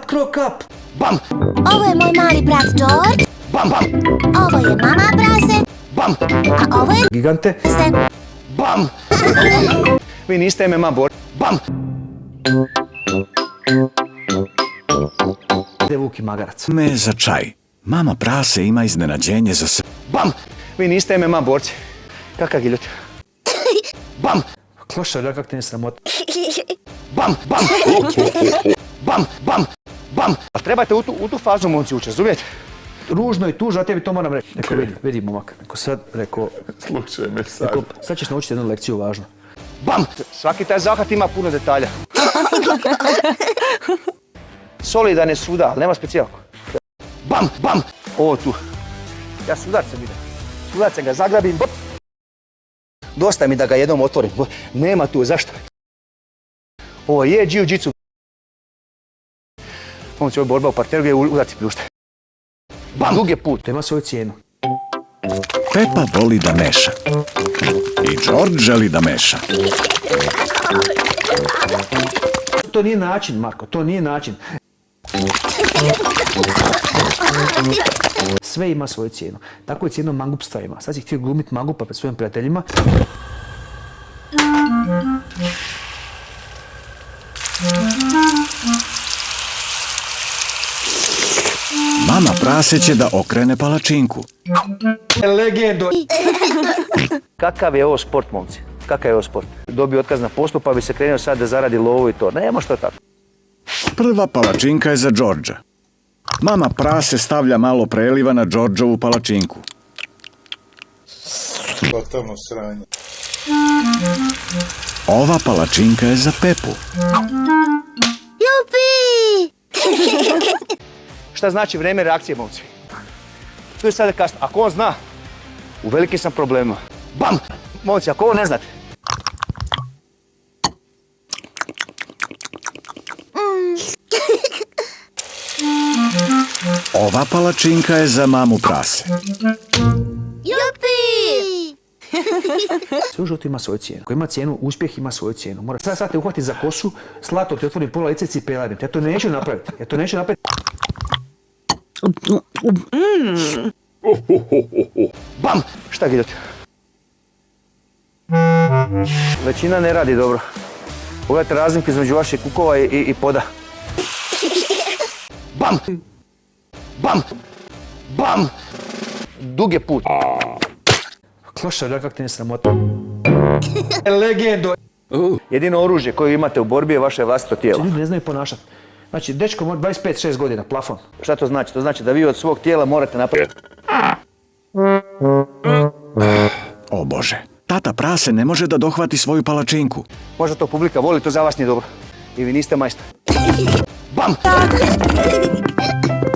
Krok up! Bam! Ovo je moj mali brat George. Bam, bam! Ovo je mama prase. Bam! A ovo je Gigante. se. Bam! Vi niste MMA bor. Bam! Gdje je Vuk i magarac? Me za čaj. Mama prase ima iznenađenje za sve. Bam! Vi niste MMA borci. Kakav giljot? Bam! Klošar, kak te ne sramota? Bam! Bam! Bam! Bam! Bam! A trebate u tu fazu, momci, ući, razumijete? Ružno i tužno, a tebi to moram reći. Rekao, vidi momak. Rekao sad, Slušaj me sad. rekao, sad ćeš naučiti jednu lekciju važnu. Bam! Svaki taj zahvat ima puno detalja. Solidan je svuda, ali nema specijalku. Bam! Bam! Ovo tu. Ja sudarcem idem. Sudarcem ga zagrabim. Bop. Dosta mi da ga jednom otvorim. Nema tu, zašto? Ovo je jiu-jitsu. Momci, ovo je borba u parteru gdje udarci pljušte. Bam! Dug je put. To ima svoju cijenu. Pepa voli da meša. I George želi da meša. To nije način, Marko, to nije način. Sve ima svoju cijenu. Tako je cijenu mangupstva ima. Sad si htio glumiti mangupa pred svojim prijateljima. Mama prase će da okrene palačinku. Legendo! Kakav je ovo sport, momci? Kakav je ovo sport? Dobio otkaz na poslu pa bi se krenuo sad da zaradi lovu i to. Nema što tako. Prva palačinka je za Georgea. Mama prase stavlja malo preliva na Georgeovu palačinku. Totalno sranje. Ova palačinka je za Pepu. Jupi! Šta znači vrijeme reakcije, momci? Tu je sada kasno. Ako on zna, u velikim sam problemima. Bam! Momci, ako ovo ne znate. Ova palačinka je za mamu prase. Jupi! Sve u životu ima svoju cijenu. Ko ima cijenu, uspjeh ima svoju cijenu. Mora sad te uhvati za kosu, slato ti otvorim pola lice i cipelarim. Ja to neću napraviti. Bam! Šta giljot? Većina ne radi dobro. Pogledajte razlike između vaših kukova i poda. Bam! Bam! Bam! Dug je put. Klošar, kak te ne sramota? Legendo! Jedino oružje koje imate u borbi je vaše vlastito tijelo. Ljudi ne znaju ponašati. Znači, dečko mora 25-6 godina, plafon. Šta to znači? To znači da vi od svog tijela morate napraviti. O Bože, tata prase ne može da dohvati svoju palačinku. Možda to publika voli, to za vas nije dobro. I vi niste majstor. Bam!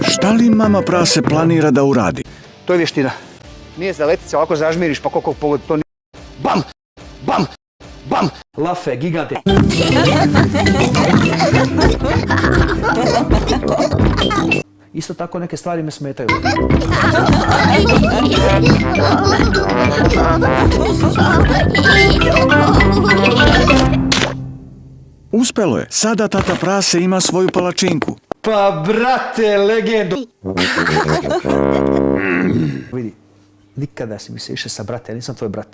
Šta li mama prase planira da uradi? To je vještina. Nije za letice, ovako zažmiriš pa koliko pogodi, to nije. Bam! Bam! Bam! Lafe, gigante. Isto tako neke stvari me smetaju. Uspelo je, sada tata prase ima svoju palačinku. Pa brate, legendo! Vidi, nikada si mi se više sa brate, ja nisam tvoj brat.